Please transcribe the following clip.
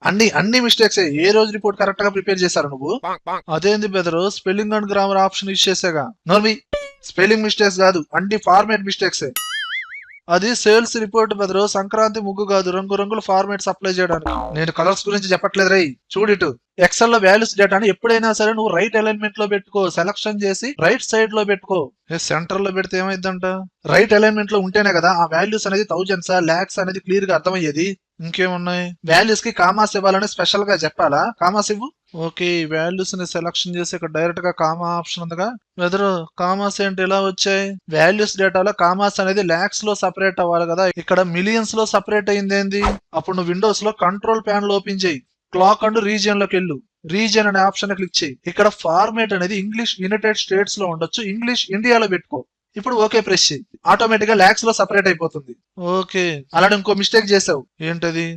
అన్ని మిస్టేక్స్. ఏ రోజు report correct గా ప్రిపేర్ చేశారు నువ్వు? అదేంది బెదరు, spelling and grammar option use చేసాగా. నోర్మి, స్పెల్లింగ్ మిస్టేక్స్ కాదు, అన్ని ఫార్మేట్ మిస్టేక్స్. అది సేల్స్ రిపోర్ట్ బెదరు, సంక్రాంతి ముగ్గు కాదు, రంగురంగుల ఫార్మేట్స్ అప్లై చేయడానికి. నేను కలర్స్ గురించి చెప్పట్లేదు రై, చూడిటు. ఎక్సెల్ లో వాల్యూస్ డేటాని ఎప్పుడైనా సరే నువ్వు రైట్ అలైన్మెంట్ లో పెట్టుకో, సెలక్షన్ చేసి రైట్ సైడ్ లో పెట్టుకో. సెంటర్ లో పెడితే ఏమైందంట? రైట్ అలైన్మెంట్ లో ఉంటేనే కదా ఆ వాల్యూస్ అనేది థౌజండ్స్ లాక్స్ అనేది క్లియర్ గా అర్థమయ్యేది. ఇంకేమున్నాయి? వాల్యూస్ కి కామాస్ ఇవ్వాలని స్పెషల్ గా చెప్పాలా? కామాస్ ఇవ్వు. ఓకే, వాల్యూస్ ని సెలక్షన్ చేసి ఇక్కడ డైరెక్ట్ గా కామా ఆప్షన్ ఉందిగా. వెదరు కామాస్ ఏంటి ఇలా వచ్చాయి? వాల్యూస్ డేటాలో కామాస్ అనేది లాక్స్ లో సపరేట్ అవ్వాలి కదా, ఇక్కడ మిలియన్స్ లో సపరేట్ అయింది ఏంది? అప్పుడు నువ్వు విండోస్ లో కంట్రోల్ ప్యానల్ ఓపెన్ చేయి, క్లాక్ అండ్ రీజియన్ లోకి వెళ్ళు, రీజియన్ అనే ఆప్షన్ క్లిక్ చేయి. ఇక్కడ ఫార్మేట్ అనేది ఇంగ్లీష్ యునైటెడ్ స్టేట్స్ లో ఉండొచ్చు, ఇంగ్లీష్ ఇండియాలో పెట్టుకో. ఇప్పుడు ఓకే ప్రెస్ చేయి, ఆటోమేటిక్ గా లాక్స్ లో సపరేట్ అయిపోతుంది. ఓకే, అలానే ఇంకో మిస్టేక్ చేసావు. ఏంటది?